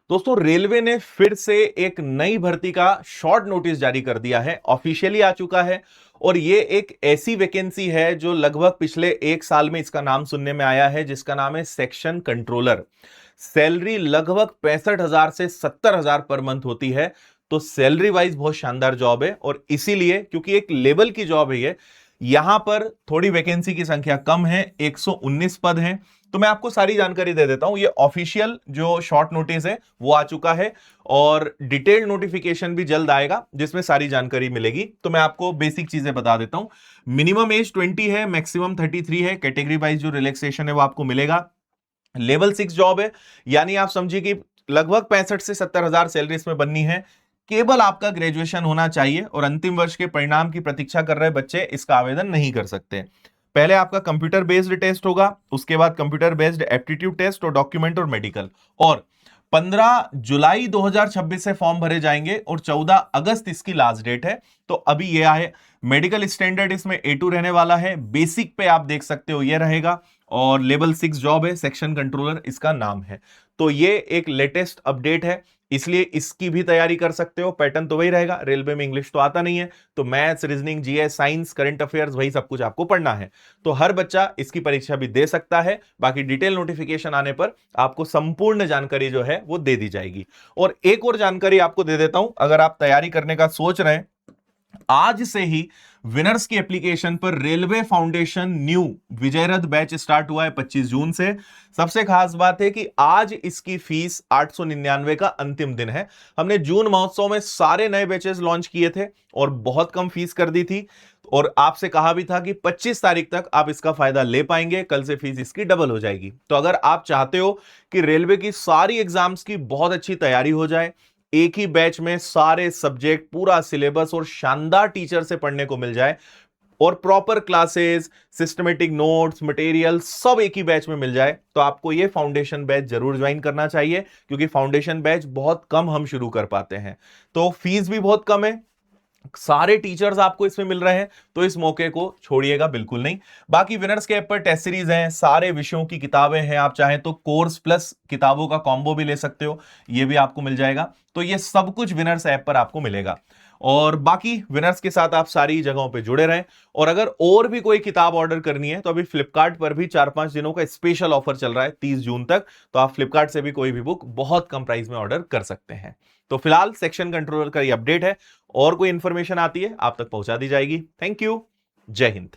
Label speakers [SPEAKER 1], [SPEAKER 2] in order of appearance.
[SPEAKER 1] दोस्तों रेलवे ने फिर से एक नई भर्ती का शॉर्ट नोटिस जारी कर दिया है, ऑफिशियली आ चुका है। और ये एक ऐसी वैकेंसी है जो लगभग पिछले एक साल में इसका नाम सुनने में आया है, जिसका नाम है सेक्शन कंट्रोलर। सैलरी लगभग 65,000 से 70,000 पर मंथ होती है। तो सैलरी वाइज बहुत शानदार जॉब है, और इसीलिए क्योंकि एक लेवल की जॉब है ये, यहां पर थोड़ी वैकेंसी की संख्या कम है, 119 पद हैं। तो मैं आपको सारी जानकारी दे देता हूं। ये ऑफिशियल जो शॉर्ट नोटिस है वो आ चुका है, और डिटेल्ड नोटिफिकेशन भी जल्द आएगा जिसमें सारी जानकारी मिलेगी। तो मैं आपको बेसिक चीजें बता देता हूं। मिनिमम एज 20 है, मैक्सिमम 33 है। कैटेगरी वाइज जो रिलैक्सेशन है वो आपको मिलेगा। लेवल 6 जॉब है, यानी आप समझिए कि लगभग 65 से 70,000 सैलरी इसमें बननी है। केवल आपका ग्रेजुएशन होना चाहिए, और अंतिम वर्ष के परिणाम की प्रतीक्षा कर रहे बच्चे इसका आवेदन नहीं कर सकते। पहले आपका कंप्यूटर बेस्ड टेस्ट होगा, उसके बाद कंप्यूटर बेस्ड एप्टीट्यूड टेस्ट और डॉक्यूमेंट और मेडिकल। और 15 जुलाई 2026 से फॉर्म भरे जाएंगे, और 14 अगस्त इसकी लास्ट डेट है। तो अभी ये आए। मेडिकल स्टैंडर्ड इसमें A2 रहने वाला है। बेसिक पे आप देख सकते हो ये रहेगा, और लेवल 6 जॉब है, सेक्शन कंट्रोलर इसका नाम है। तो ये एक लेटेस्ट अपडेट है, इसलिए इसकी भी तैयारी कर सकते हो। पैटर्न तो वही रहेगा, रेलवे में इंग्लिश तो आता नहीं है, तो maths, reasoning, GS, science, current affairs, वही सब कुछ आपको पढ़ना है। तो हर बच्चा इसकी परीक्षा भी दे सकता है। बाकी डिटेल नोटिफिकेशन आने पर आपको संपूर्ण जानकारी जो है वो दे दी जाएगी। और एक और जानकारी आपको दे देता हूं, अगर आप तैयारी करने का सोच रहे हैं, आज से ही विनर्स की एप्लीकेशन पर रेलवे फाउंडेशन न्यू विजय रथ बैच स्टार्ट हुआ है 25 जून से। सबसे खास बात है कि आज इसकी फीस 899 का अंतिम दिन है। हमने जून महोत्सव में सारे नए बैचेस लॉन्च किए थे और बहुत कम फीस कर दी थी, और आपसे कहा भी था कि 25 तारीख तक आप इसका फायदा ले पाएंगे। कल से फीस इसकी डबल हो जाएगी। तो अगर आप चाहते हो कि रेलवे की सारी एग्जाम्स की बहुत अच्छी तैयारी हो जाए, एक ही बैच में सारे सब्जेक्ट, पूरा सिलेबस और शानदार टीचर से पढ़ने को मिल जाए, और proper classes, systematic notes, material सब एक ही बैच में मिल जाए, तो आपको ये फाउंडेशन बैच जरूर ज्वाइन करना चाहिए। क्योंकि फाउंडेशन बैच बहुत कम हम शुरू कर पाते हैं, तो फीस भी बहुत कम है, सारे टीचर्स आपको इसमें मिल रहे हैं। तो इस मौके को छोड़िएगा बिल्कुल नहीं। बाकी विनर्स के ऐप पर टेस्ट सीरीज हैं, सारे विषयों की किताबें हैं। आप चाहें तो कोर्स प्लस किताबों का कॉम्बो भी ले सकते हो, ये भी आपको मिल जाएगा। तो ये सब कुछ विनर्स ऐप पर आपको मिलेगा। और बाकी विनर्स के साथ आप सारी जगहों पे जुड़े रहें। और अगर और भी कोई किताब ऑर्डर करनी है तो अभी फ्लिपकार्ट पर भी 4-5 दिनों का स्पेशल ऑफर चल रहा है 30 जून तक। तो आप फ्लिपकार्ट से भी कोई भी बुक बहुत कम प्राइस में ऑर्डर कर सकते हैं। तो फिलहाल सेक्शन कंट्रोलर का ये अपडेट है, और कोई इंफॉर्मेशन आती है आप तक पहुंचा दी जाएगी। Thank you. जय हिंद।